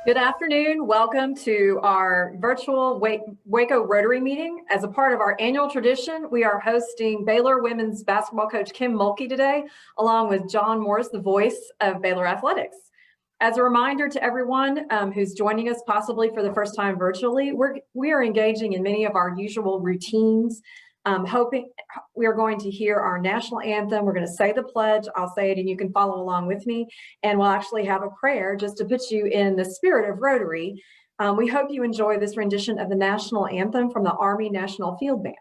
Good afternoon. Welcome to our virtual Waco Rotary meeting. As a part of our annual tradition, we are hosting Baylor women's basketball coach Kim Mulkey today, along with John Morris, the voice of Baylor Athletics. As a reminder to everyone who's joining us possibly for the first time virtually, we are engaging in many of our usual routines. Hoping we are going to hear our national anthem. We're going to say the pledge. I'll say it and you can follow along with me. And we'll actually have a prayer just to put you in the spirit of Rotary. We hope you enjoy this rendition of the national anthem from the Army National Field Band.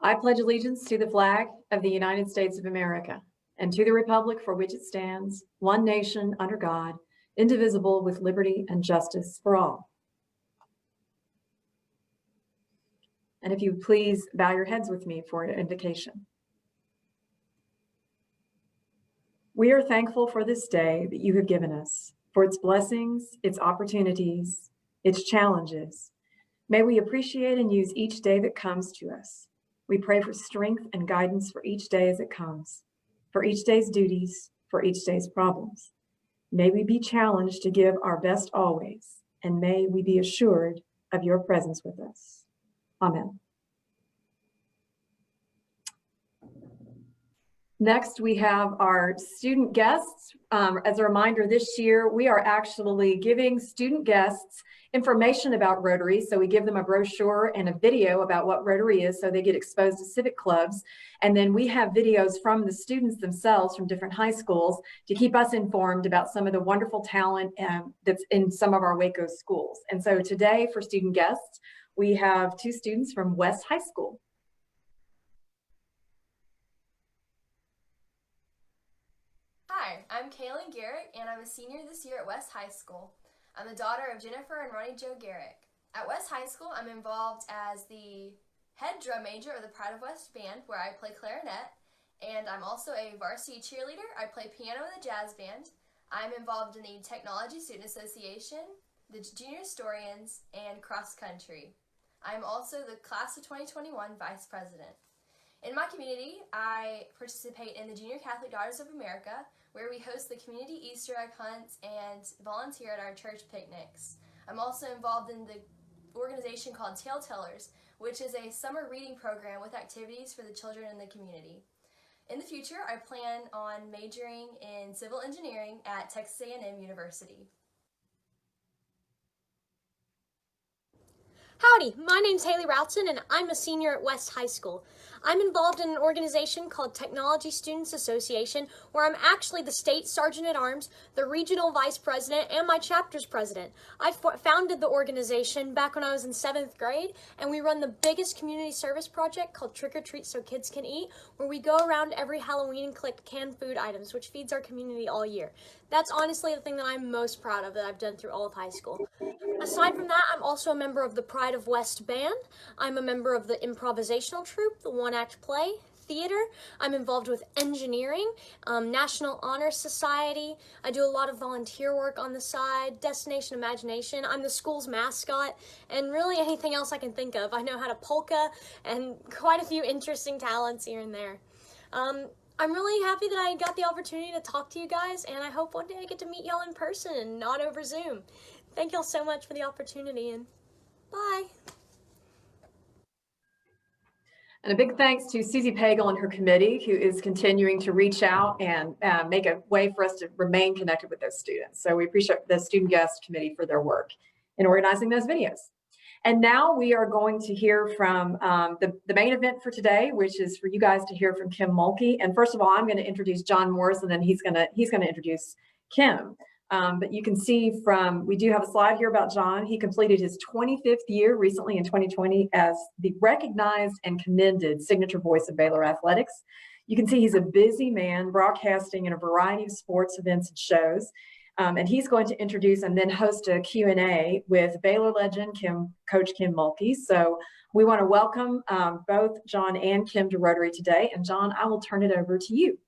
I pledge allegiance to the flag of the United States of America and to the republic for which it stands, one nation under God, indivisible with liberty and justice for all. And if you please bow your heads with me for an invocation. We are thankful for this day that you have given us, for its blessings, its opportunities, its challenges. May we appreciate and use each day that comes to us. We pray for strength and guidance for each day as it comes, for each day's duties, for each day's problems. May we be challenged to give our best always, and may we be assured of your presence with us. Amen. Next, we have our student guests. As a reminder, this year, we are actually giving student guests information about Rotary. So we give them a brochure and a video about what Rotary is, so they get exposed to civic clubs. And then we have videos from the students themselves from different high schools to keep us informed about some of the wonderful talent that's in some of our Waco schools. And so today, for student guests, we have two students from West High School. Hi, I'm Kaylin Garrick, and I'm a senior this year at West High School. I'm the daughter of Jennifer and Ronnie Joe Garrick. At West High School, I'm involved as the head drum major of the Pride of West Band, where I play clarinet, and I'm also a varsity cheerleader. I play piano in the jazz band. I'm involved in the Technology Student Association, the Junior Historians, and cross country. I'm also the Class of 2021 Vice President. In my community, I participate in the Junior Catholic Daughters of America, where we host the community Easter egg hunts and volunteer at our church picnics. I'm also involved in the organization called Tale Tellers, which is a summer reading program with activities for the children in the community. In the future, I plan on majoring in civil engineering at Texas A&M University. Howdy, my name's Haley Routzen and I'm a senior at West High School. I'm involved in an organization called Technology Students Association, where I'm actually the state sergeant at arms, the regional vice president, and my chapter's president. I founded the organization back when I was in 7th grade, and we run the biggest community service project called Trick or Treat So Kids Can Eat, where we go around every Halloween and collect canned food items, which feeds our community all year. That's honestly the thing that I'm most proud of that I've done through all of high school. Aside from that, I'm also a member of the Pride of West Band. I'm a member of the improvisational troupe, the one-act play, theater. I'm involved with engineering, National Honor Society. I do a lot of volunteer work on the side, Destination Imagination. I'm the school's mascot, and really anything else I can think of. I know how to polka and quite a few interesting talents here and there. I'm really happy that I got the opportunity to talk to you guys, and I hope one day I get to meet y'all in person and not over Zoom. Thank y'all so much for the opportunity, and bye. And a big thanks to Susie Pagel and her committee, who is continuing to reach out and make a way for us to remain connected with those students. So we appreciate the Student Guest Committee for their work in organizing those videos. And now we are going to hear from the main event for today, which is for you guys to hear from Kim Mulkey. And first of all, I'm going to introduce John Morris, and then he's going to introduce Kim. But you can see we do have a slide here about John. He completed his 25th year recently in 2020 as the recognized and commended signature voice of Baylor athletics. You can see he's a busy man broadcasting in a variety of sports events and shows. And he's going to introduce and then host a Q&A with Baylor legend Coach Kim Mulkey. So we want to welcome both John and Kim to Rotary today. And John, I will turn it over to you.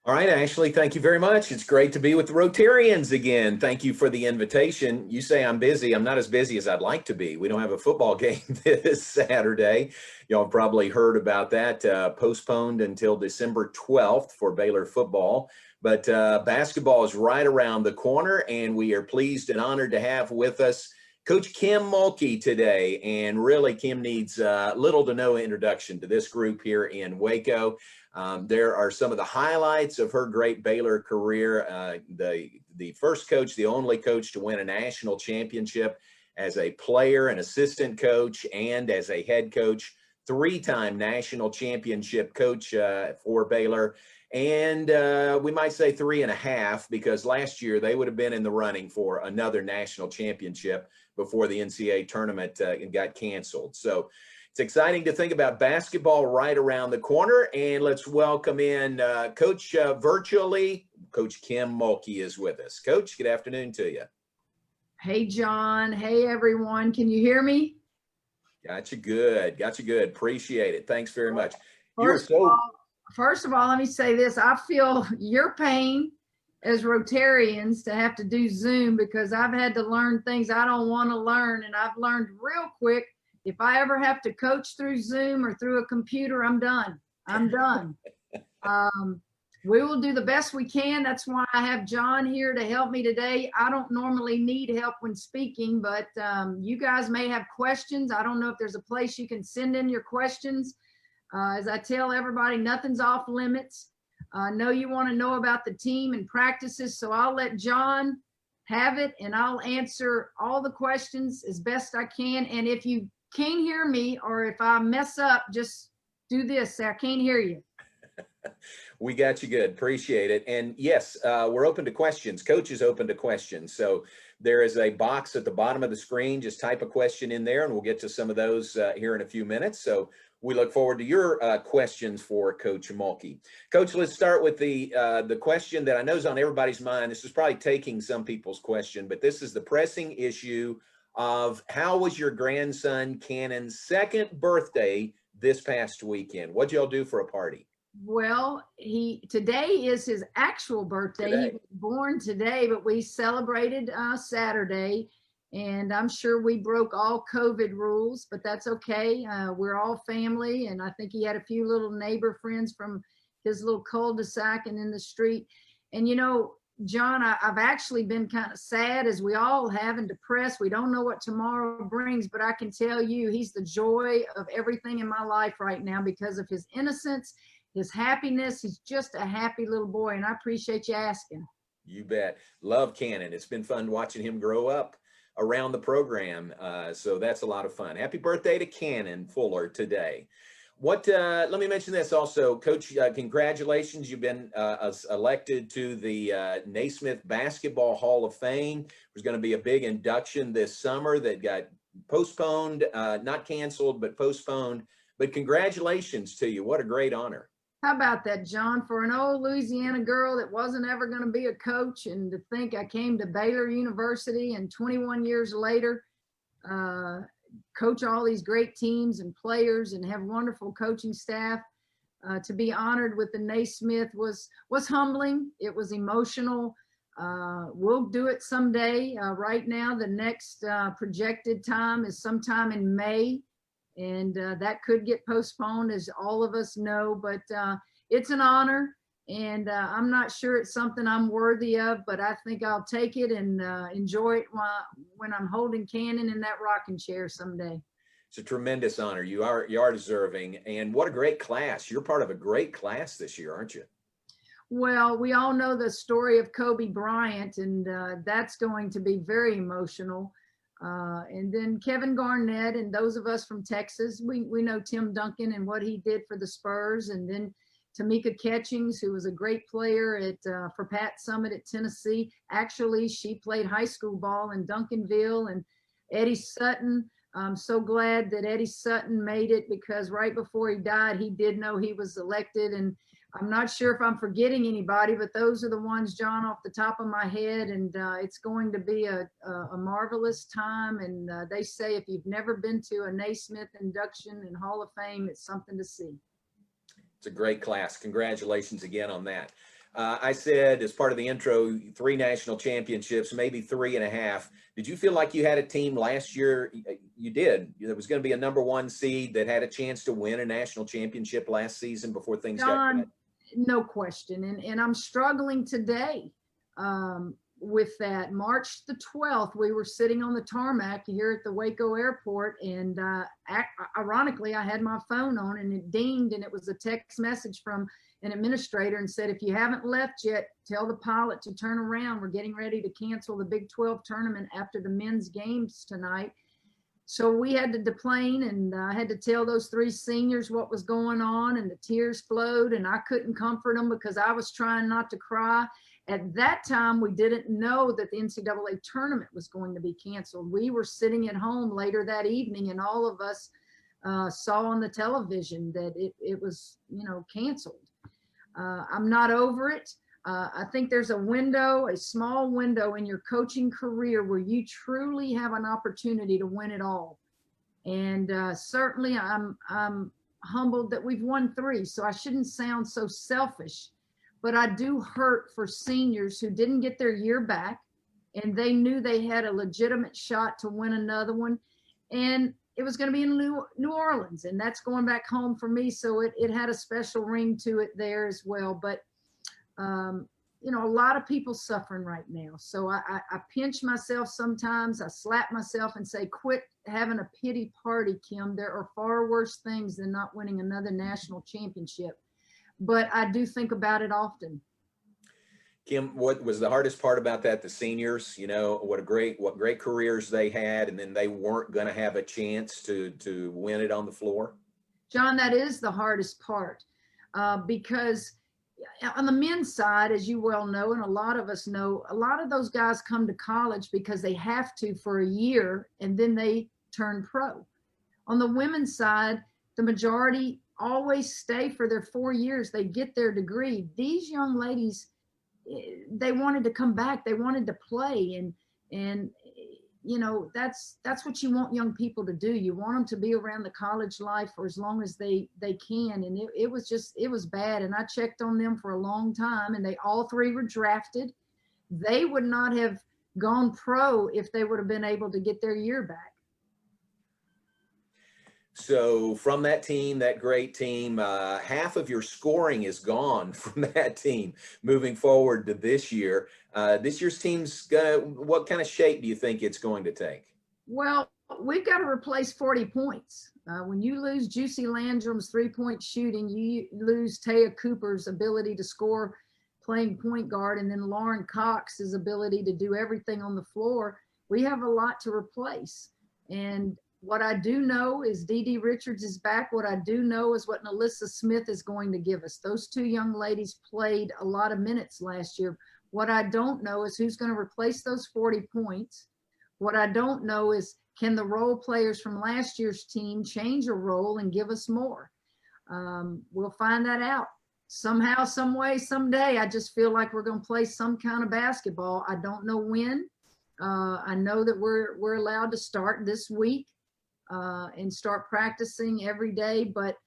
All right, Ashley, thank you very much. It's great to be with the Rotarians again. Thank you for the invitation. You say I'm busy. I'm not as busy as I'd like to be. We don't have a football game this Saturday. Y'all probably heard about that, postponed until December 12th for Baylor football. But basketball is right around the corner, and we are pleased and honored to have with us Coach Kim Mulkey today. And really, Kim needs little to no introduction to this group here in Waco. There are some of the highlights of her great Baylor career. The first coach, the only coach to win a national championship as a player, an assistant coach, and as a head coach, 3-time national championship coach for Baylor. And we might say 3.5, because last year they would have been in the running for another national championship before the NCAA tournament got canceled. So it's exciting to think about basketball right around the corner. And let's welcome in Coach virtually. Coach Kim Mulkey is with us. Coach, good afternoon to you. Hey, John. Hey, everyone. Can you hear me? Got you good. Got you good. Appreciate it. Thanks very much. First of all, let me say this. I feel your pain as Rotarians to have to do Zoom, because I've had to learn things I don't want to learn. And I've learned real quick, if I ever have to coach through Zoom or through a computer, I'm done. I'm done. We will do the best we can. That's why I have John here to help me today. I don't normally need help when speaking, but you guys may have questions. I don't know if there's a place you can send in your questions. As I tell everybody, nothing's off limits. I know you want to know about the team and practices, so I'll let John have it, and I'll answer all the questions as best I can. And if you can't hear me, or if I mess up, just do this. Say, I can't hear you. We got you good. Appreciate it. And yes, we're open to questions. Coach is open to questions. So there is a box at the bottom of the screen. Just type a question in there, and we'll get to some of those here in a few minutes. So we look forward to your questions for Coach Mulkey. Coach, let's start with the question that I know is on everybody's mind. This is probably taking some people's question, but this is the pressing issue of how was your grandson Cannon's 2nd birthday this past weekend? What'd y'all do for a party? Well, today is his actual birthday. He was born today, but we celebrated Saturday, and I'm sure we broke all COVID rules, but that's okay. We're all family, and I think he had a few little neighbor friends from his little cul-de-sac and in the street. And you know, John, I've actually been kind of sad, as we all have, and depressed. We don't know what tomorrow brings, but I can tell you he's the joy of everything in my life right now because of his innocence, his happiness. He's just a happy little boy, and I appreciate you asking. You bet. Love Cannon. It's been fun watching him grow up around the program. So that's a lot of fun. Happy birthday to Cannon Fuller today. Let me mention this also, Coach. Congratulations! You've been elected to the Naismith Basketball Hall of Fame. There's going to be a big induction this summer that got postponed, not canceled, but postponed. But congratulations to you! What a great honor. How about that, John? For an old Louisiana girl that wasn't ever going to be a coach, and to think I came to Baylor University and 21 years later, coach all these great teams and players and have wonderful coaching staff. To be honored with the Naismith was humbling. It was emotional. We'll do it someday. Right now, the next projected time is sometime in May. And that could get postponed, as all of us know, but it's an honor, and I'm not sure it's something I'm worthy of, but I think I'll take it and enjoy it when I'm holding Cannon in that rocking chair someday. It's a tremendous honor. You are deserving, and what a great class. You're part of a great class this year, aren't you? Well, we all know the story of Kobe Bryant, and that's going to be very emotional. And then Kevin Garnett, and those of us from Texas, we know Tim Duncan and what he did for the Spurs. And then Tamika Catchings, who was a great player for Pat Summitt at Tennessee. Actually, she played high school ball in Duncanville. And Eddie Sutton. I'm so glad that Eddie Sutton made it, because right before he died, he did know he was elected. And I'm not sure if I'm forgetting anybody, but those are the ones, John, off the top of my head. And it's going to be a marvelous time. And they say if you've never been to a Naismith induction and Hall of Fame, it's something to see. It's a great class. Congratulations again on that. I said, as part of the intro, 3 national championships, maybe 3.5. Did you feel like you had a team last year? You did. There was going to be a #1 seed that had a chance to win a national championship last season before things got bad. No question. And I'm struggling today with that. March the 12th, we were sitting on the tarmac here at the Waco airport. And ironically, I had my phone on and it dinged, and it was a text message from an administrator and said, if you haven't left yet, tell the pilot to turn around. We're getting ready to cancel the Big 12 tournament after the men's games tonight. So we had to deplane, and I had to tell those 3 seniors what was going on, and the tears flowed, and I couldn't comfort them because I was trying not to cry. At that time, we didn't know that the NCAA tournament was going to be canceled. We were sitting at home later that evening, and all of us saw on the television that it was, canceled. I'm not over it. I think there's a small window in your coaching career where you truly have an opportunity to win it all. And certainly I'm humbled that we've won 3, so I shouldn't sound so selfish, but I do hurt for seniors who didn't get their year back, and they knew they had a legitimate shot to win another one. And it was going to be in New Orleans, and that's going back home for me. So it had a special ring to it there as well. But a lot of people suffering right now. So I pinch myself sometimes. I slap myself and say, quit having a pity party, Kim. There are far worse things than not winning another national championship. But I do think about it often. Kim, what was the hardest part about that? The seniors, what great careers they had, and then they weren't going to have a chance to win it on the floor. John, that is the hardest part, because on the men's side, as you well know, and a lot of us know, a lot of those guys come to college because they have to for a year, and then they turn pro. On the women's side, the majority always stay for their 4 years. They get their degree. These young ladies, they wanted to come back. They wanted to play. And that's what you want young people to do. You want them to be around the college life for as long as they can. And it was bad. And I checked on them for a long time, and they all 3 were drafted. They would not have gone pro if they would have been able to get their year back. So from that team, that great team, half of your scoring is gone from that team moving forward to this year. This year's team's what kind of shape do you think it's going to take? Well, we've got to replace 40 points. When you lose Juicy Landrum's 3-point shooting, you lose Taya Cooper's ability to score playing point guard, and then Lauren Cox's ability to do everything on the floor. We have a lot to replace. And What I do know is Dee Dee Richards is back. What I do know is what Nalissa Smith is going to give us. Those two young ladies played a lot of minutes last year. What I don't know is who's going to replace those 40 points. What I don't know is, can the role players from last year's team change a role and give us more? We'll find that out. Somehow, some way, someday, I just feel like we're going to play some kind of basketball. I don't know when. I know that we're allowed to start this week and start practicing every day, but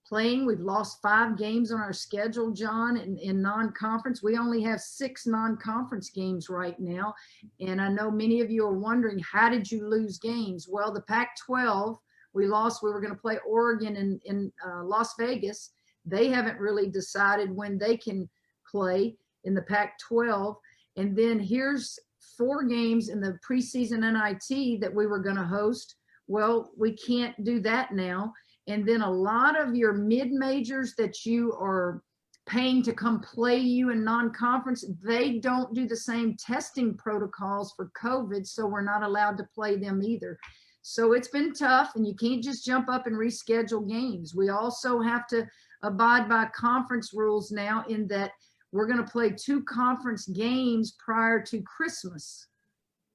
playing, we've lost 5 games on our schedule, John, in non-conference. We only have 6 non-conference games right now. And I know many of you are wondering, how did you lose games? Well, the Pac-12, we lost. We were going to play Oregon in Las Vegas. They haven't really decided when they can play in the Pac-12. And then here's 4 games in the preseason NIT that we were going to host. Well, we can't do that now. And then a lot of your mid-majors that you are paying to come play you in non-conference, they don't do the same testing protocols for COVID, so we're not allowed to play them either. So it's been tough, and you can't just jump up and reschedule games. We also have to abide by conference rules now, in that we're going to play 2 conference games prior to Christmas.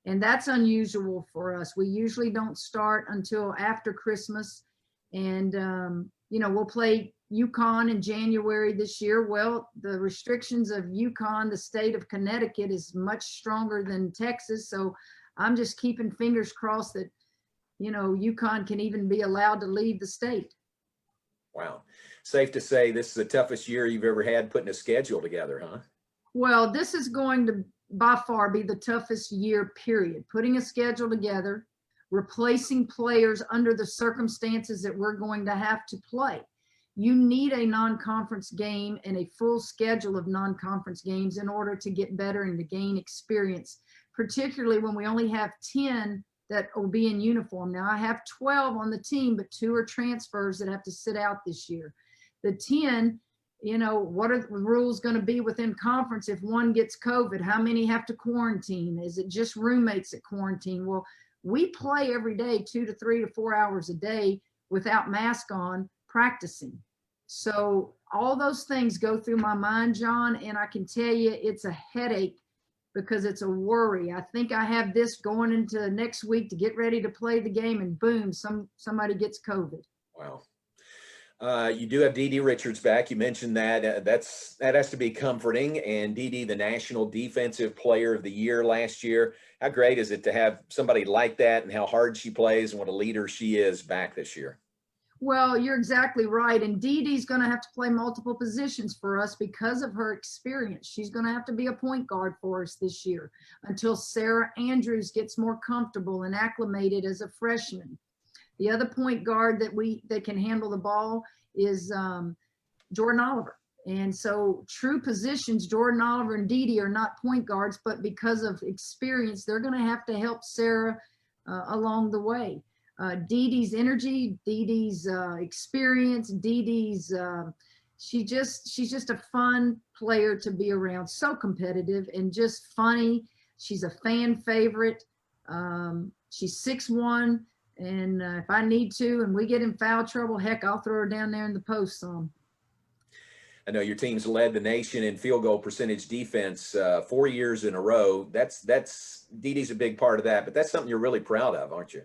And that's unusual for us. We usually don't start until after Christmas. And, you know, we'll play UConn in January this year. Well, the restrictions of UConn, the state of Connecticut, is much stronger than Texas. So I'm just keeping fingers crossed that, you know, UConn can even be allowed to leave the state. Wow. Safe to say this is the toughest year you've ever had putting a schedule together, huh? Well, this is going to by far be the toughest year, period. Putting a schedule together, replacing players under the circumstances that we're going to have to play. You need a non-conference game and a full schedule of non-conference games in order to get better and to gain experience, particularly when we only have 10 that will be in uniform. Now, I have 12 on the team, but 2 are transfers that have to sit out this year. The 10, you know, what are the rules going to be within conference if one gets COVID? How many have to quarantine? Is it just roommates that quarantine? Well, we play every day 2 to 3 to 4 hours a day without mask on, practicing. So all those things go through my mind, John, and I can tell you it's a headache because it's a worry. I think I have this going into next week to get ready to play the game, and boom, somebody gets COVID. Wow. You do have Dee Dee Richards back. You mentioned that. That has to be comforting. And Dee Dee, the National Defensive Player of the Year last year. How great is it to have somebody like that, and how hard she plays and what a leader she is back this year? Well, you're exactly right. And Dee Dee's going to have to play multiple positions for us because of her experience. She's going to have to be a point guard for us this year until Sarah Andrews gets more comfortable and acclimated as a freshman. The other point guard that can handle the ball is Jordan Oliver. And so true positions, Jordan Oliver and Dee Dee are not point guards, but because of experience, they're going to have to help Sarah along the way. Dee Dee's energy, Dee Dee's experience, Dee Dee's, she's just a fun player to be around. So competitive and just funny. She's a fan favorite. She's 6'1". And if I need to, and we get in foul trouble, heck, I'll throw her down there in the post some. I know your team's led the nation in field goal percentage defense 4 years in a row. That's Dee Dee's a big part of that, but that's something you're really proud of, aren't you?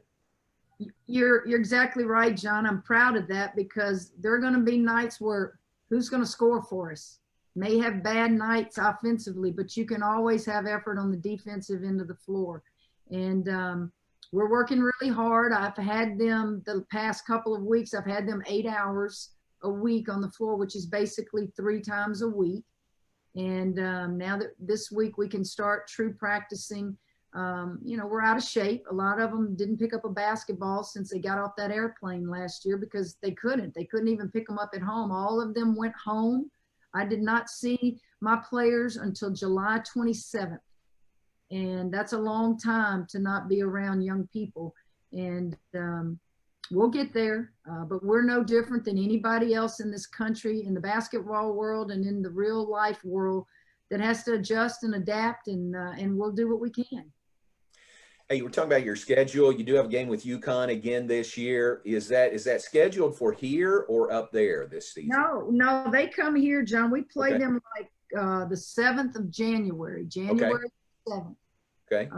You're exactly right, John. I'm proud of that because there are going to be nights where who's going to score for us? May have bad nights offensively, but you can always have effort on the defensive end of the floor. And we're working really hard. I've had them the past couple of weeks, I've had them 8 hours a week on the floor, which is basically 3 times a week. And now that this week we can start true practicing. You know, we're out of shape. A lot of them didn't pick up a basketball since they got off that airplane last year because they couldn't even pick them up at home. All of them went home. I did not see my players until July 27th. And that's a long time to not be around young people. And we'll get there, but we're no different than anybody else in this country, in the basketball world and in the real life world, that has to adjust and adapt, and we'll do what we can. Hey, you were talking about your schedule. You do have a game with UConn again this year. Is that scheduled for here or up there this season? No, they come here, John. We play Okay. them like the 7th of January, January 7th. Okay.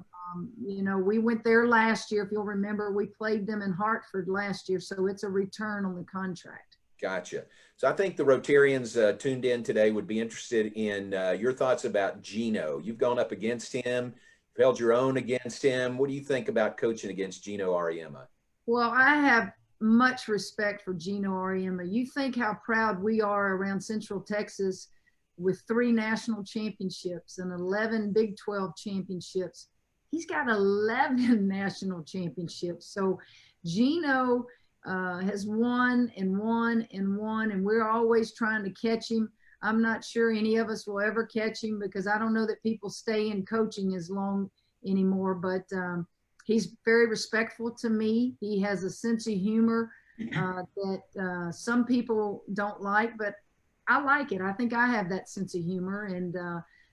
We went there last year. If you'll remember, we played them in Hartford last year. So it's a return on the contract. Gotcha. So I think the Rotarians tuned in today would be interested in your thoughts about Gino. You've gone up against him. You've held your own against him. What do you think about coaching against Gino Auriemma? Well, I have much respect for Gino Auriemma. You think how proud we are around Central Texas with 3 national championships and 11 Big 12 championships. He's got 11 national championships. So Gino has won and won and won, and we're always trying to catch him. I'm not sure any of us will ever catch him because I don't know that people stay in coaching as long anymore, but he's very respectful to me. He has a sense of humor that some people don't like, but I like it. I think I have that sense of humor and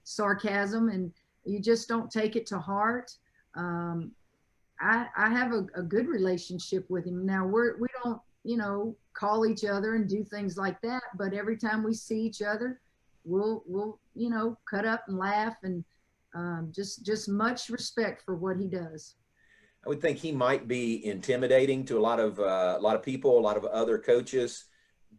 sarcasm, and you just don't take it to heart. I have a good relationship with him. Now we don't, call each other and do things like that, but every time we see each other, we'll cut up and laugh, and just much respect for what he does. I would think he might be intimidating to a lot of people, a lot of other coaches,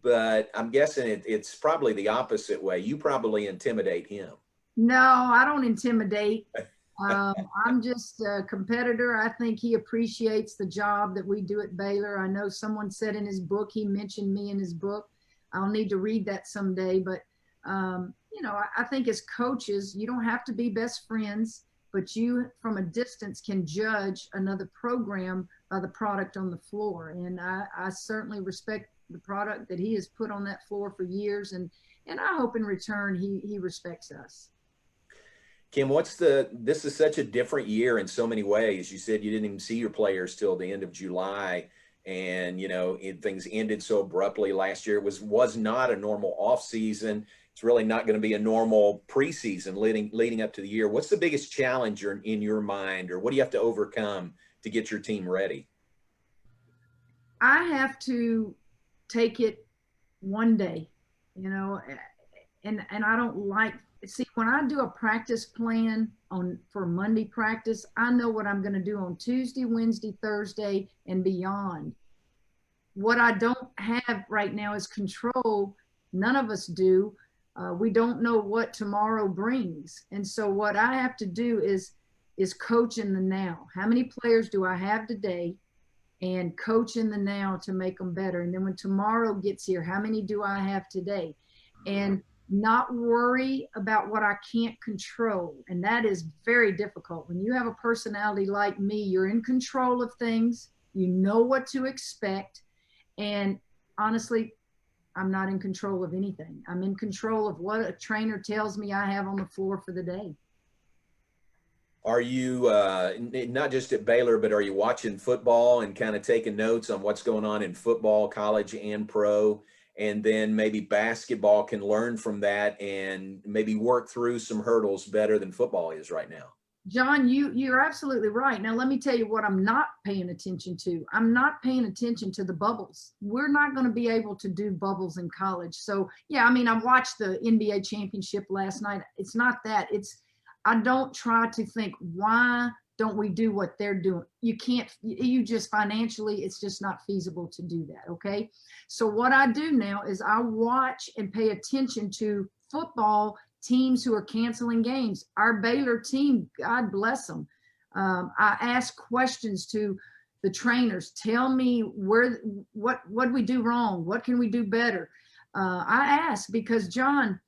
but I'm guessing it's probably the opposite way. You probably intimidate him. No, I don't intimidate. I'm just a competitor. I think he appreciates the job that we do at Baylor. I know someone said in his book, he mentioned me in his book. I'll need to read that someday. But, I think as coaches, you don't have to be best friends, but you from a distance can judge another program by the product on the floor. And I certainly respect the product that he has put on that floor for years. And I hope in return, he respects us. Kim, this is such a different year in so many ways. You said you didn't even see your players till the end of July, and things ended so abruptly last year. It was not a normal off season. It's really not going to be a normal preseason leading up to the year. What's the biggest challenge in your mind, or what do you have to overcome to get your team ready? I have to take it one day, and I don't like. See, when I do a practice plan for Monday practice, I know what I'm going to do on Tuesday, Wednesday, Thursday, and beyond. What I don't have right now is control. None of us do. We don't know what tomorrow brings. And so what I have to do is coach in the now. How many players do I have today? And coach in the now to make them better. And then when tomorrow gets here, how many do I have today? And not worry about what I can't control. And that is very difficult. When you have a personality like me, you're in control of things. You know what to expect. And honestly, I'm not in control of anything. I'm in control of what a trainer tells me I have on the floor for the day. Are you not just at Baylor, but are you watching football and kind of taking notes on what's going on in football, college and pro? And then maybe basketball can learn from that and maybe work through some hurdles better than football is right now. John, you're absolutely right. Now, let me tell you what I'm not paying attention to. I'm not paying attention to the bubbles. We're not going to be able to do bubbles in college. So, yeah, I watched the NBA championship last night. It's not that. I don't try to think, why don't we do what they're doing? You can't, you just financially, it's just not feasible to do that, okay? So what I do now is I watch and pay attention to football teams who are canceling games. Our Baylor team, God bless them. I ask questions to the trainers. Tell me what we do wrong? What can we do better? I ask because, John,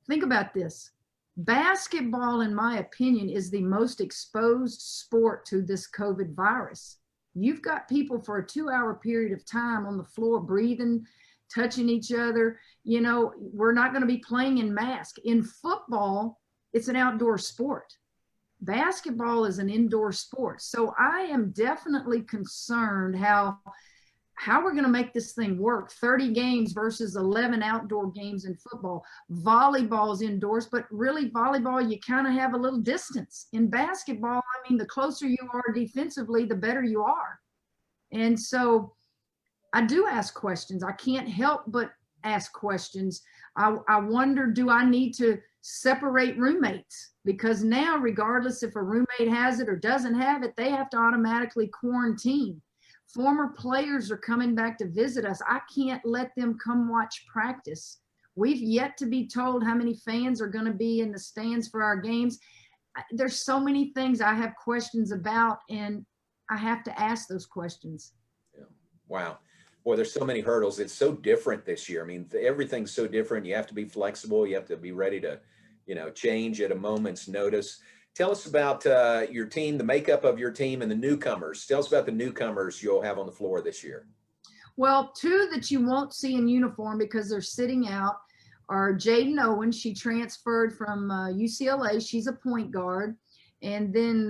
think about this. Basketball, in my opinion, is the most exposed sport to this COVID virus. You've got people for a 2-hour period of time on the floor breathing, touching each other. We're not going to be playing in masks. In football, it's an outdoor sport. Basketball is an indoor sport. So I am definitely concerned how how we're going to make this thing work. 30 games versus 11 outdoor games in football. Volleyball's indoors, but really volleyball, you kind of have a little distance. In basketball, I mean, the closer you are defensively, the better you are. And so I do ask questions. I can't help but ask questions. I wonder, do I need to separate roommates? Because now, regardless if a roommate has it or doesn't have it, they have to automatically quarantine. Former players are coming back to visit us. I can't let them come watch practice. We've yet to be told how many fans are going to be in the stands for our games. There's so many things I have questions about, and I have to ask those questions. Yeah. Wow. Boy, there's so many hurdles. It's so different this year. I mean, everything's so different. You have to be flexible. You have to be ready to, change at a moment's notice. Tell us about your team, the makeup of your team, and the newcomers. Tell us about the newcomers you'll have on the floor this year. Well, two that you won't see in uniform because they're sitting out are Jaden Owen. She transferred from UCLA. She's a point guard. And then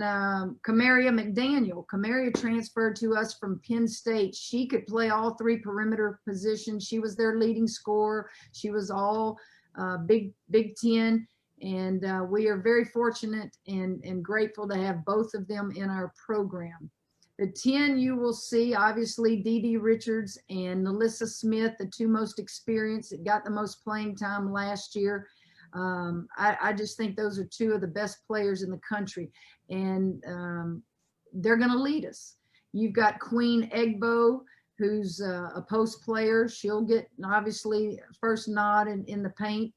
Camaria McDaniel. Camaria transferred to us from Penn State. She could play all three perimeter positions. She was their leading scorer. She was all Big Ten. And we are very fortunate and grateful to have both of them in our program. The 10 you will see, obviously, Dee Dee Richards and Nalissa Smith, the two most experienced that got the most playing time last year. I just think those are two of the best players in the country, and they're going to lead us. You've got Queen Egbo, who's a post player. She'll get, obviously, first nod in the paint.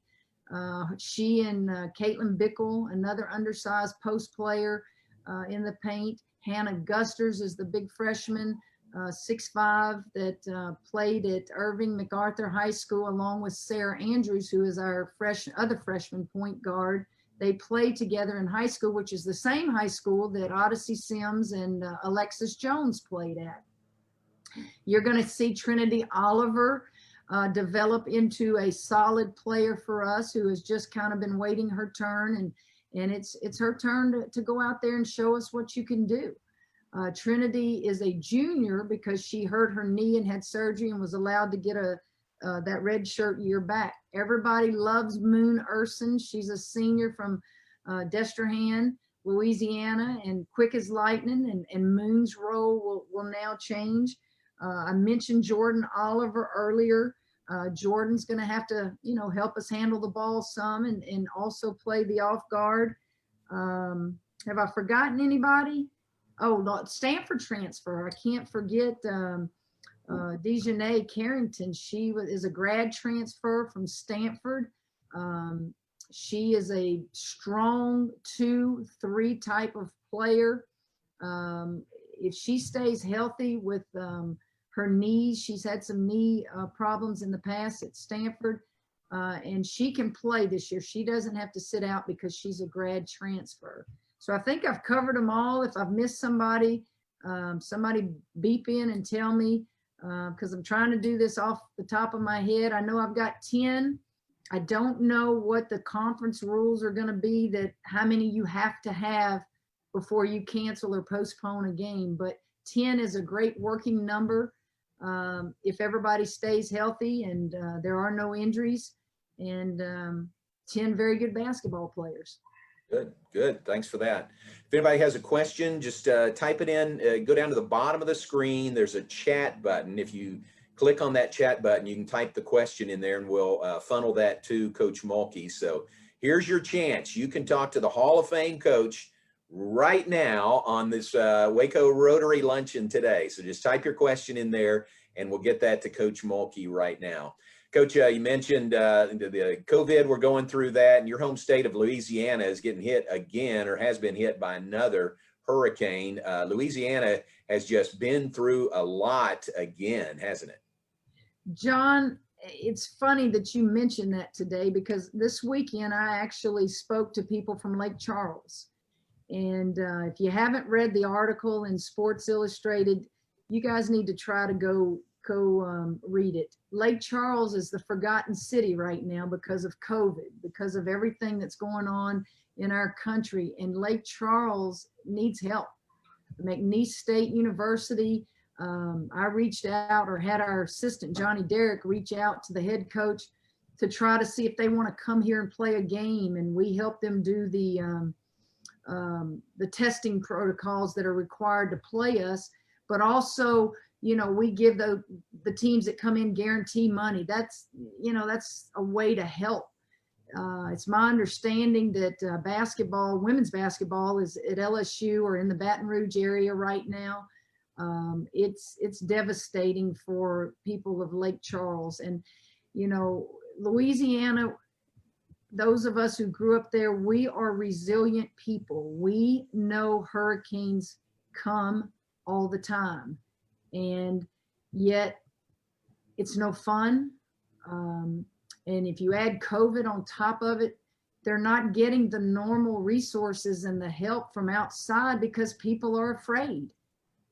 She and Caitlin Bickle, another undersized post player in the paint. Hannah Gusters is the big freshman, 6'5", that played at Irving MacArthur High School, along with Sarah Andrews, who is our other freshman point guard. They played together in high school, which is the same high school that Odyssey Sims and Alexis Jones played at. You're going to see Trinity Oliver develop into a solid player for us, who has just kind of been waiting her turn, and it's her turn to go out there and show us what you can do. Trinity is a junior because she hurt her knee and had surgery and was allowed to get that red shirt year back. Everybody loves Moon Urson. She's a senior from Destrehan, Louisiana, and quick as lightning, and Moon's role will now change. I mentioned Jordan Oliver earlier. Jordan's going to have to, help us handle the ball some and also play the off guard. Have I forgotten anybody? Oh, the Stanford transfer. I can't forget Dejanay Carrington. She is a grad transfer from Stanford. She is a strong 2-3 type of player. If she stays healthy with her knees, she's had some knee problems in the past at Stanford, and she can play this year. She doesn't have to sit out because she's a grad transfer. So I think I've covered them all. If I've missed somebody, somebody beep in and tell me, because I'm trying to do this off the top of my head. I know I've got 10. I don't know what the conference rules are going to be, that how many you have to have before you cancel or postpone a game, but 10 is a great working number. If everybody stays healthy and there are no injuries, and 10 very good basketball players. Good. Thanks for that. If anybody has a question, just type it in, go down to the bottom of the screen. There's a chat button. If you click on that chat button, you can type the question in there and we'll funnel that to Coach Mulkey. So here's your chance. You can talk to the Hall of Fame coach right now on this Waco Rotary Luncheon today. So just type your question in there and we'll get that to Coach Mulkey right now. Coach, you mentioned the COVID, we're going through that, and your home state of Louisiana is getting hit again, or has been hit by another hurricane. Louisiana has just been through a lot again, hasn't it? John, it's funny that you mentioned that today, because this weekend I actually spoke to people from Lake Charles. And if you haven't read the article in Sports Illustrated, you guys need to try to go read it. Lake Charles is the forgotten city right now because of COVID, because of everything that's going on in our country. And Lake Charles needs help. McNeese State University I reached out, or had our assistant Johnny Derrick reach out to the head coach to try to see if they want to come here and play a game. And we help them do the testing protocols that are required to play us. But also, you know, we give the teams that come in guarantee money. That's, you know, that's a way to help. It's my understanding that basketball, women's basketball, is at LSU or in the Baton Rouge area right now. It's devastating for people of Lake Charles. And, you know, Louisiana, those of us who grew up there, we are resilient people. We know hurricanes come all the time, and yet it's no fun. And if you add COVID on top of it, they're not getting the normal resources and the help from outside because people are afraid.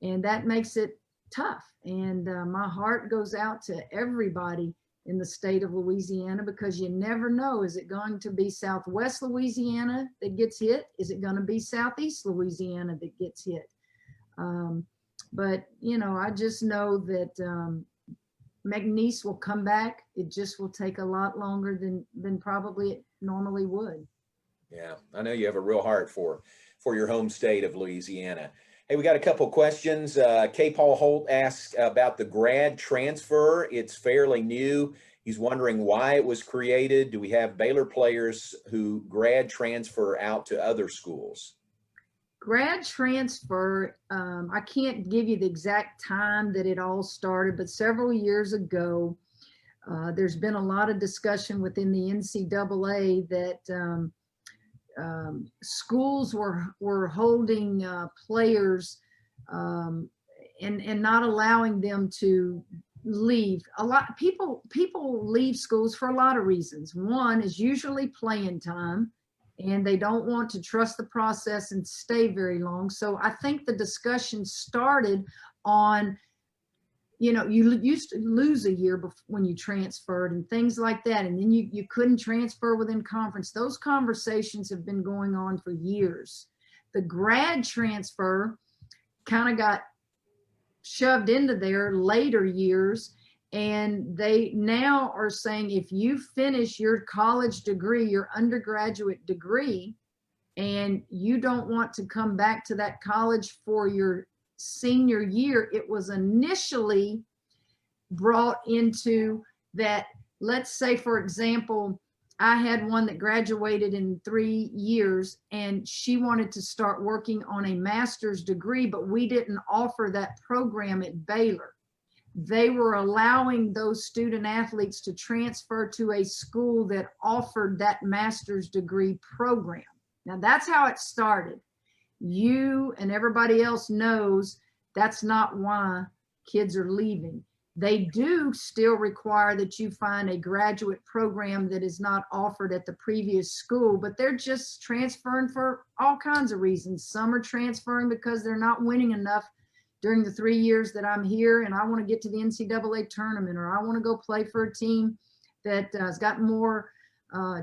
And that makes it tough. And my heart goes out to everybody in the state of Louisiana, because you never know, is it going to be Southwest Louisiana that gets hit? Is it going to be Southeast Louisiana that gets hit? But, you know, I just know that McNeese will come back. It just will take a lot longer than probably it normally would. Yeah, I know you have a real heart for your home state of Louisiana. Hey, we got a couple questions. K. Paul Holt asks about the grad transfer. It's fairly new. He's wondering why it was created. Do we have Baylor players who grad transfer out to other schools? Grad transfer, I can't give you the exact time that it all started, but several years ago, there's been a lot of discussion within the NCAA that schools were holding players and not allowing them to leave. A lot of people leave schools for a lot of reasons. One is usually playing time, and they don't want to trust the process and stay very long. So I think the discussion started on, you know, you used to lose a year when you transferred and things like that. And then you couldn't transfer within conference. Those conversations have been going on for years. The grad transfer kind of got shoved into their later years. And they now are saying, if you finish your college degree, your undergraduate degree, and you don't want to come back to that college for your senior year, it was initially brought into that. Let's say, for example, I had one that graduated in 3 years and she wanted to start working on a master's degree, but we didn't offer that program at Baylor. They were allowing those student athletes to transfer to a school that offered that master's degree program. Now that's how it started. You and everybody else knows that's not why kids are leaving. They do still require that you find a graduate program that is not offered at the previous school, but they're just transferring for all kinds of reasons. Some are transferring because they're not winning enough during the 3 years that I'm here, and I want to get to the NCAA tournament, or I want to go play for a team that has got more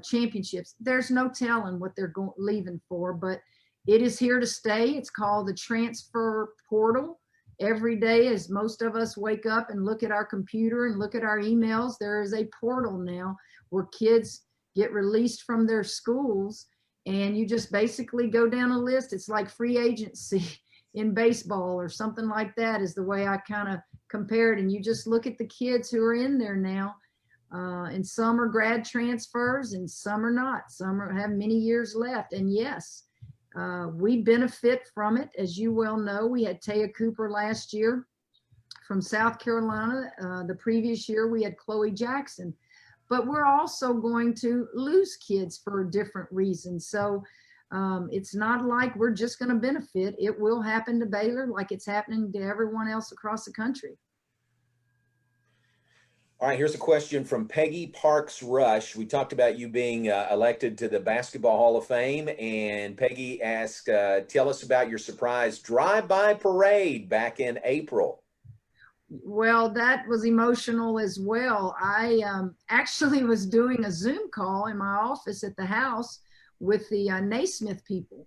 championships. There's no telling what they're leaving for, but it is here to stay. It's called the transfer portal. Every day, as most of us wake up and look at our computer and look at our emails, there is a portal now where kids get released from their schools, and you just basically go down a list. It's like free agency in baseball or something like that, is the way I kind of compare it. And you just look at the kids who are in there now, and some are grad transfers and some are not. Some have many years left. And yes, we benefit from it. As you well know, we had Taya Cooper last year from South Carolina. The previous year we had Chloe Jackson, but we're also going to lose kids for different reasons. So it's not like we're just going to benefit. It will happen to Baylor like it's happening to everyone else across the country. All right, here's a question from Peggy Parks Rush. We talked about you being elected to the Basketball Hall of Fame, and Peggy asked, tell us about your surprise drive-by parade back in April. Well, that was emotional as well. I actually was doing a Zoom call in my office at the house with the Naismith people,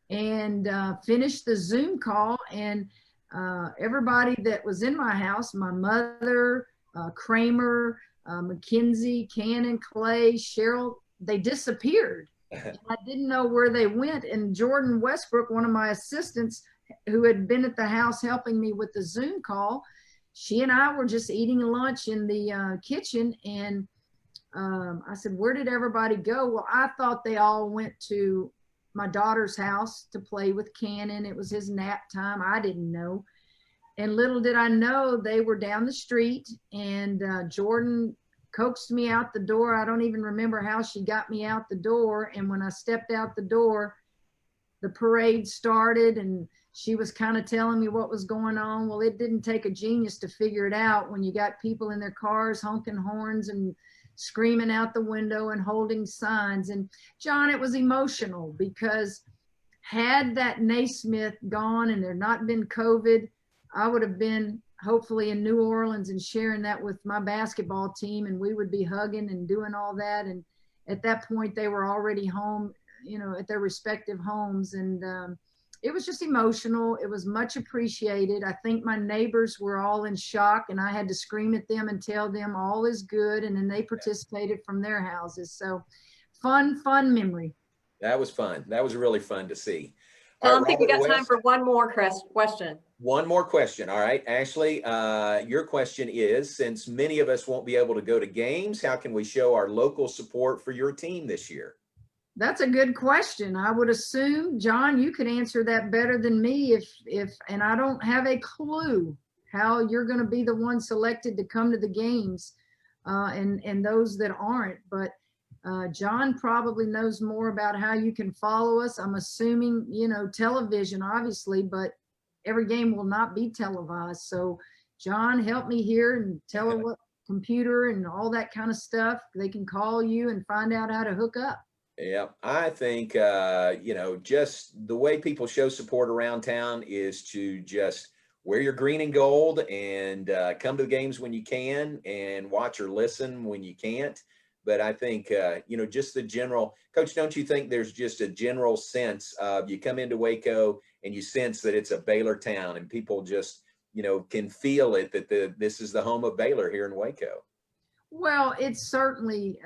and finished the Zoom call, and everybody that was in my house, my mother, Kramer, Mackenzie, Cannon, Clay, Cheryl, they disappeared. And I didn't know where they went. And Jordan Westbrook, one of my assistants who had been at the house helping me with the Zoom call, she and I were just eating lunch in the kitchen. And I said, where did everybody go? Well, I thought they all went to my daughter's house to play with Cannon. It was his nap time. I didn't know. And little did I know they were down the street, and Jordan coaxed me out the door. I don't even remember how she got me out the door. And when I stepped out the door, the parade started, and she was kind of telling me what was going on. Well, it didn't take a genius to figure it out when you got people in their cars honking horns and screaming out the window and holding signs. And John, it was emotional, because had that Naismith gone and there not been COVID, I would have been hopefully in New Orleans and sharing that with my basketball team, and we would be hugging and doing all that. And at that point, they were already home, you know, at their respective homes. And it was just emotional. It was much appreciated. I think my neighbors were all in shock, and I had to scream at them and tell them all is good. And then they participated from their houses. So fun memory. That was fun. That was really fun to see. I All don't right, think we got Robert time West, for one more question. one more question. All right, Ashley, your question is, since many of us won't be able to go to games, how can we show our local support for your team this year? That's a good question. I would assume, John, you could answer that better than me and I don't have a clue how you're going to be the one selected to come to the games and those that aren't. But John probably knows more about how you can follow us. I'm assuming, you know, television, obviously, but every game will not be televised. So John, help me here and tell her what computer and all that kind of stuff. They can call you and find out how to hook up. Yeah, I think, you know, just the way people show support around town is to just wear your green and gold and come to the games when you can and watch or listen when you can't. But I think, you know, just the general, Coach, don't you think there's just a general sense of you come into Waco and you sense that it's a Baylor town and people just, you know, can feel it, that this is the home of Baylor here in Waco? Well, it's certainly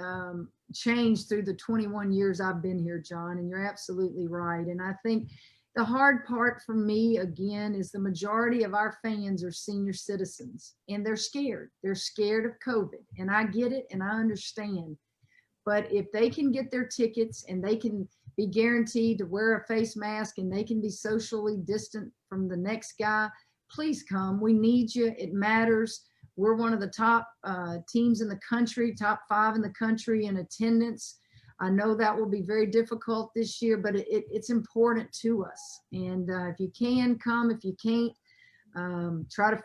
changed through the 21 years I've been here, John, and you're absolutely right. And I think the hard part for me, again, is the majority of our fans are senior citizens, and they're scared. They're scared of COVID, and I get it, and I understand. But if they can get their tickets and they can be guaranteed to wear a face mask and they can be socially distant from the next guy, please come. We need you. It matters. We're one of the top teams in the country, top 5 in the country in attendance. I know that will be very difficult this year, but it's important to us. And if you can come, if you can't, try to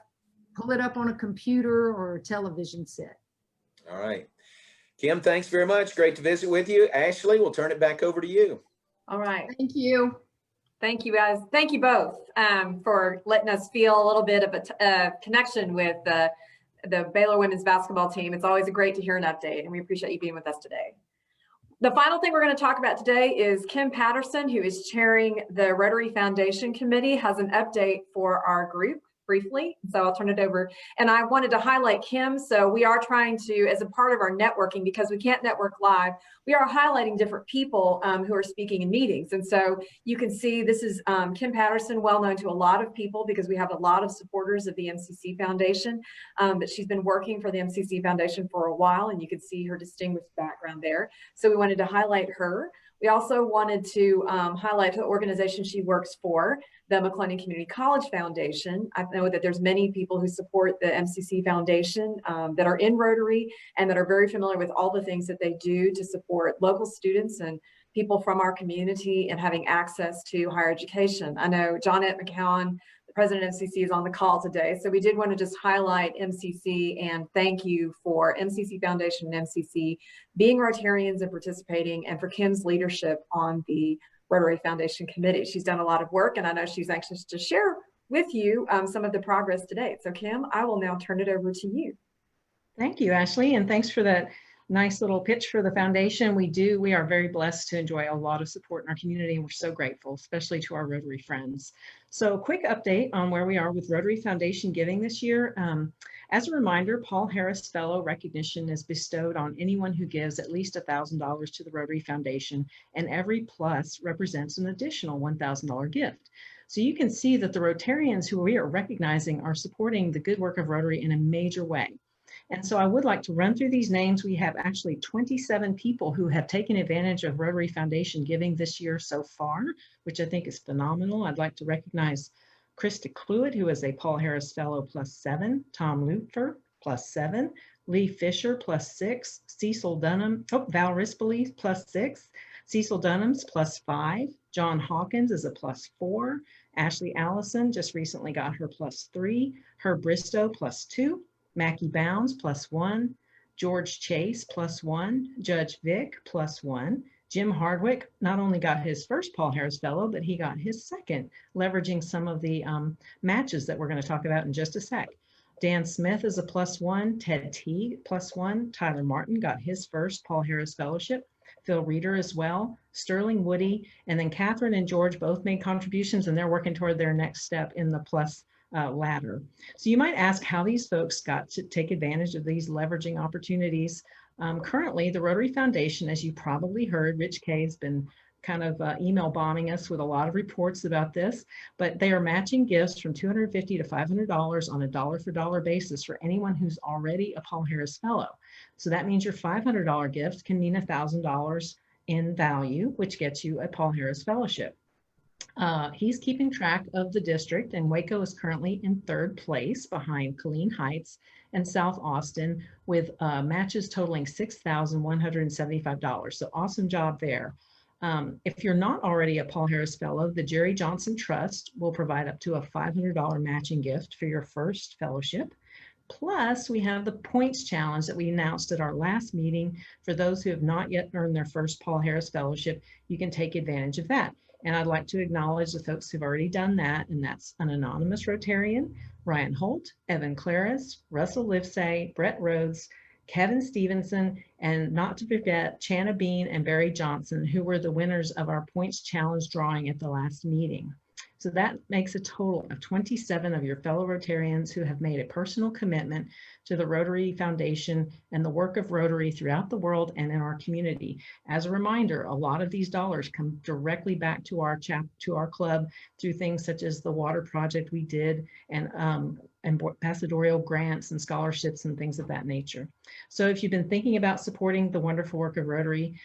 pull it up on a computer or a television set. All right. Kim, thanks very much. Great to visit with you. Ashley, we'll turn it back over to you. All right. Thank you. Thank you, guys. Thank you both for letting us feel a little bit of a connection with the Baylor women's basketball team. It's always great to hear an update, and we appreciate you being with us today. The final thing we're going to talk about today is Kim Patterson, who is chairing the Rotary Foundation Committee, has an update for our group briefly. So I'll turn it over. And I wanted to highlight Kim. So we are trying to, as a part of our networking, because we can't network live, we are highlighting different people who are speaking in meetings. And so you can see this is Kim Patterson, well known to a lot of people because we have a lot of supporters of the MCC Foundation, but she's been working for the MCC Foundation for a while, and you can see her distinguished background there. So we wanted to highlight her. We also wanted to highlight the organization she works for, the McLennan Community College Foundation. I know that there's many people who support the MCC Foundation that are in Rotary and that are very familiar with all the things that they do to support local students and people from our community and having access to higher education. I know Johnette McCowan, the president of MCC, is on the call today. So we did want to just highlight MCC and thank you for MCC Foundation and MCC being Rotarians and participating, and for Kim's leadership on the Rotary Foundation Committee. She's done a lot of work, and I know she's anxious to share with you some of the progress to date. So Kim, I will now turn it over to you. Thank you, Ashley, and thanks for that nice little pitch for the foundation. We are very blessed to enjoy a lot of support in our community, and we're so grateful, especially to our Rotary friends. So quick update on where we are with Rotary Foundation giving this year. As a reminder, Paul Harris Fellow recognition is bestowed on anyone who gives at least $1,000 to the Rotary Foundation, and every plus represents an additional $1,000 gift. So you can see that the Rotarians who we are recognizing are supporting the good work of Rotary in a major way. And so I would like to run through these names. We have actually 27 people who have taken advantage of Rotary Foundation giving this year so far, which I think is phenomenal. I'd like to recognize Krista Cluett, who is a Paul Harris Fellow +7, Tom Lutfer +7, Lee Fisher +6, Cecil Dunham, Val Rispoli +6, Cecil Dunham's +5, John Hawkins is a +4, Ashley Allison just recently got her +3, Herb Bristow +2, Mackie Bounds +1, George Chase +1, Judge Vic +1, Jim Hardwick not only got his first Paul Harris Fellow, but he got his second, leveraging some of the matches that we're going to talk about in just a sec. Dan Smith is a +1, Ted Teague +1, Tyler Martin got his first Paul Harris Fellowship, Phil Reeder as well, Sterling Woody, and then Catherine and George both made contributions, and they're working toward their next step in the plus ladder. So you might ask how these folks got to take advantage of these leveraging opportunities. Currently, the Rotary Foundation, as you probably heard, Rich K has been kind of email bombing us with a lot of reports about this, but they are matching gifts from $250 to $500 on a dollar-for-dollar basis for anyone who's already a Paul Harris Fellow. So that means your $500 gift can mean $1,000 in value, which gets you a Paul Harris Fellowship. He's keeping track of the district, and Waco is currently in 3rd place behind Colleen Heights and South Austin with matches totaling $6,175. So awesome job there. If you're not already a Paul Harris Fellow, the Jerry Johnson Trust will provide up to a $500 matching gift for your first fellowship. Plus, we have the points challenge that we announced at our last meeting. For those who have not yet earned their first Paul Harris Fellowship, you can take advantage of that. And I'd like to acknowledge the folks who've already done that, and that's an anonymous Rotarian, Ryan Holt, Evan Claris, Russell Livesay, Brett Rhodes, Kevin Stevenson, and not to forget Chana Bean and Barry Johnson, who were the winners of our points challenge drawing at the last meeting. So that makes a total of 27 of your fellow Rotarians who have made a personal commitment to the Rotary Foundation and the work of Rotary throughout the world and in our community. As a reminder, a lot of these dollars come directly back to our club through things such as the water project we did and ambassadorial grants and scholarships and things of that nature. So if you've been thinking about supporting the wonderful work of Rotary,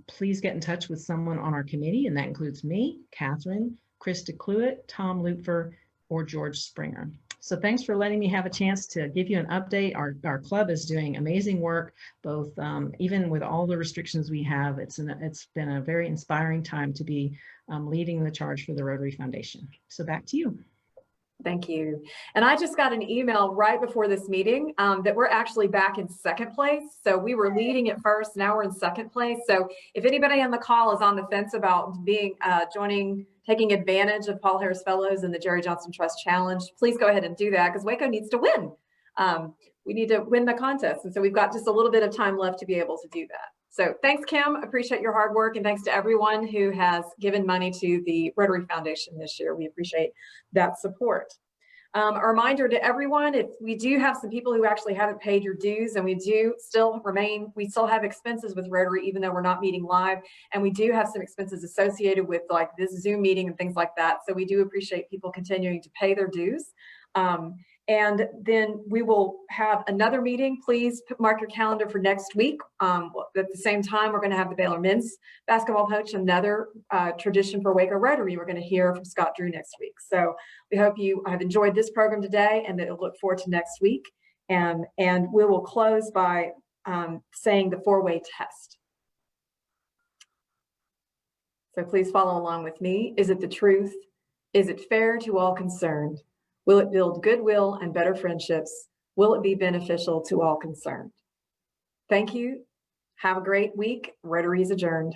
please get in touch with someone on our committee, and that includes me, Catherine, Krista Cluett, Tom Lutfer, or George Springer. So thanks for letting me have a chance to give you an update. Our club is doing amazing work, both even with all the restrictions we have. It's been a very inspiring time to be leading the charge for the Rotary Foundation. So back to you. Thank you. And I just got an email right before this meeting that we're actually back in 2nd place. So we were leading at first, now we're in 2nd place. So if anybody on the call is on the fence about being taking advantage of Paul Harris Fellows and the Jerry Johnson Trust Challenge, please go ahead and do that, because Waco needs to win. We need to win the contest. And so we've got just a little bit of time left to be able to do that. So thanks, Kim. Appreciate your hard work. And thanks to everyone who has given money to the Rotary Foundation this year. We appreciate that support. A reminder to everyone, if we do have some people who actually haven't paid your dues, and we still have expenses with Rotary, even though we're not meeting live, and we do have some expenses associated with like this Zoom meeting and things like that. So we do appreciate people continuing to pay their dues. And then we will have another meeting. Please mark your calendar for next week. At the same time, we're going to have the Baylor men's basketball coach, another tradition for Waco Rotary. We're going to hear from Scott Drew next week. So we hope you have enjoyed this program today, and that you'll look forward to next week. And we will close by saying the 4-way test. So please follow along with me. Is it the truth? Is it fair to all concerned? Will it build goodwill and better friendships? Will it be beneficial to all concerned? Thank you. Have a great week. Rotary is adjourned.